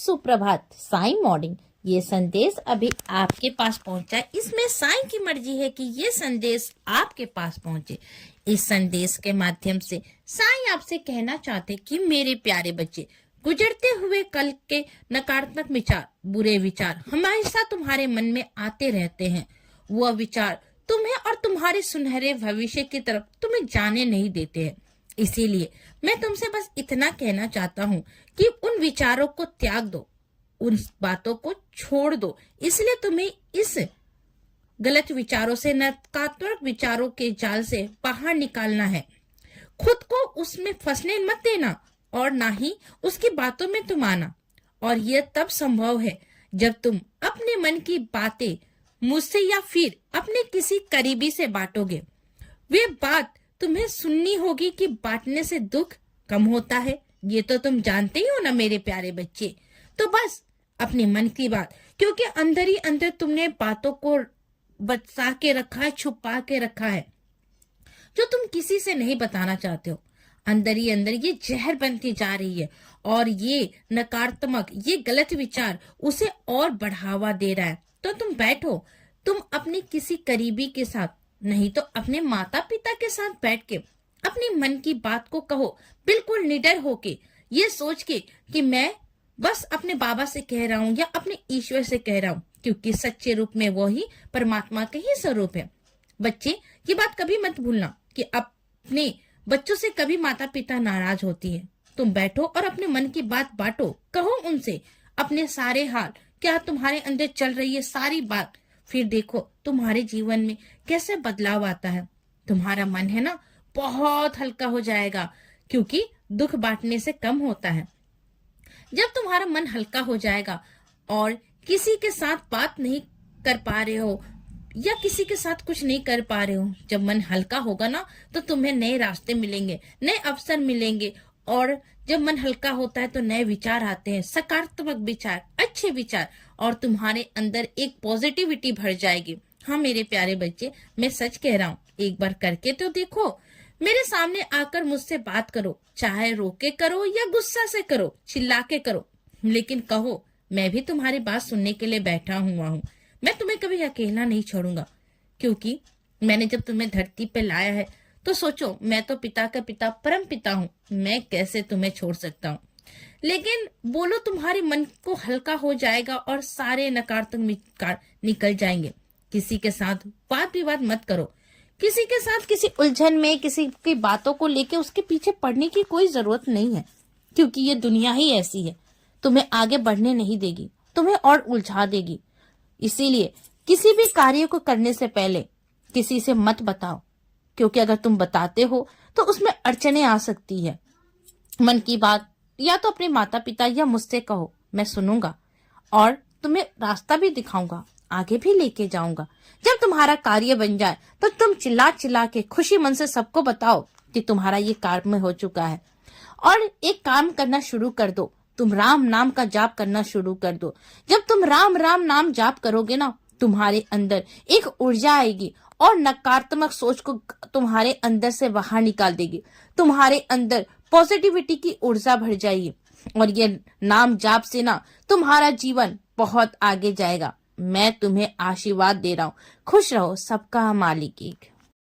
सुप्रभात साई मॉर्निंग। ये संदेश अभी आपके पास पहुंचा है। इसमें साई की मर्जी है कि ये संदेश आपके पास पहुंचे। इस संदेश के माध्यम से साई आपसे कहना चाहते कि मेरे प्यारे बच्चे, गुजरते हुए कल के नकारात्मक विचार, बुरे विचार हमेशा तुम्हारे मन में आते रहते हैं। वह विचार तुम्हें और तुम्हारे सुनहरे भविष्य की तरफ तुम्हें जाने नहीं देते हैं। इसीलिए मैं तुमसे बस इतना कहना चाहता हूँ कि उन विचारों को त्याग दो, उन बातों को छोड़ दो। इसलिए तुम्हें इस गलत विचारों से, नकारात्मक विचारों के जाल से बाहर निकालना है। खुद को उसमें फंसने मत देना और ना ही उसकी बातों में तुम आना। और यह तब संभव है जब तुम अपने मन की बातें मुझसे या फिर अपने किसी करीबी से बांटोगे। वे बात तुम्हें सुननी होगी कि बांटने से दुख कम होता है। ये तो तुम जानते ही हो ना मेरे प्यारे बच्चे। तो बस अपने मन की बात, क्योंकि अंदर ही अंदर तुमने बातों को बचा के रखा है, छुपा के रखा है, जो तुम किसी से नहीं बताना चाहते हो। अंदर ही अंदर ये जहर बनती जा रही है और ये नकारात्मक, ये गलत विचार उसे और बढ़ावा दे रहा है। तो तुम बैठो, तुम अपने किसी करीबी के साथ, नहीं तो अपने माता पिता के साथ बैठ के अपने मन की बात को कहो, बिल्कुल निडर होके, ये सोच के कि मैं बस अपने बाबा से कह रहा हूँ या अपने ईश्वर से कह रहा हूँ, क्योंकि सच्चे रूप में वो ही परमात्मा के ही स्वरूप है। बच्चे, ये बात कभी मत भूलना कि अपने बच्चों से कभी माता पिता नाराज होती है। तुम बैठो और अपने मन की बात बांटो, कहो उनसे अपने सारे हाल, क्या तुम्हारे अंदर चल रही है सारी बात। फिर देखो तुम्हारे जीवन में कैसे बदलाव आता है। तुम्हारा मन है ना, बहुत हल्का हो जाएगा, क्योंकि दुख बांटने से कम होता है। जब तुम्हारा मन हल्का हो जाएगा और किसी के साथ बात नहीं कर पा रहे हो या किसी के साथ कुछ नहीं कर पा रहे हो, जब मन हल्का होगा ना, तो तुम्हें नए रास्ते मिलेंगे, नए अवसर मिलेंगे। और जब मन हल्का होता है तो नए विचार आते हैं, सकारात्मक विचार, अच्छे विचार, और तुम्हारे अंदर एक पॉजिटिविटी भर जाएगी। हाँ मेरे प्यारे बच्चे, मैं सच कह रहा हूँ, एक बार करके तो देखो। मेरे सामने आकर मुझसे बात करो, चाहे रोके करो या गुस्सा से करो, चिल्ला के करो, लेकिन कहो मैं भी तुम्हारी बात सुनने के लिए बैठा हुआ हूँ। मैं तुम्हें कभी अकेला नहीं छोड़ूंगा, क्योंकि मैंने जब तुम्हें धरती पे लाया है तो सोचो, मैं तो पिता का पिता, परम पिता हूँ, मैं कैसे तुम्हें छोड़ सकता हूँ। लेकिन बोलो, तुम्हारे मन को हल्का हो जाएगा और सारे नकारात्मक विचार निकल जाएंगे। किसी के साथ वाद विवाद मत करो, किसी के साथ किसी उलझन में, किसी की बातों को लेके उसके पीछे पड़ने की कोई जरूरत नहीं है, क्योंकि ये दुनिया ही ऐसी है, तुम्हें आगे बढ़ने नहीं देगी, तुम्हें और उलझा देगी। इसीलिए किसी भी कार्य को करने से पहले किसी से मत बताओ, क्योंकि अगर तुम बताते हो तो उसमें अड़चने आ सकती है। मन की बात या तो अपने माता पिता या मुझसे कहो, मैं सुनूंगा और तुम्हें रास्ता भी दिखाऊंगा, आगे भी लेके जाऊंगा। जब तुम्हारा कार्य बन जाए तो तुम चिल्ला चिल्ला के खुशी मन से सबको बताओ कि तुम्हारा ये कार्य में हो चुका है। और एक काम करना शुरू कर दो, तुम राम नाम का जाप करना शुरू कर दो। जब तुम राम राम नाम जाप करोगे ना, तुम्हारे अंदर एक ऊर्जा आएगी और नकारात्मक सोच को तुम्हारे अंदर से बाहर निकाल देगी। तुम्हारे अंदर पॉजिटिविटी की ऊर्जा भर जाएगी और ये नाम जाप से ना तुम्हारा जीवन बहुत आगे जाएगा। मैं तुम्हें आशीर्वाद दे रहा हूँ। खुश रहो, सबका मालिक एक।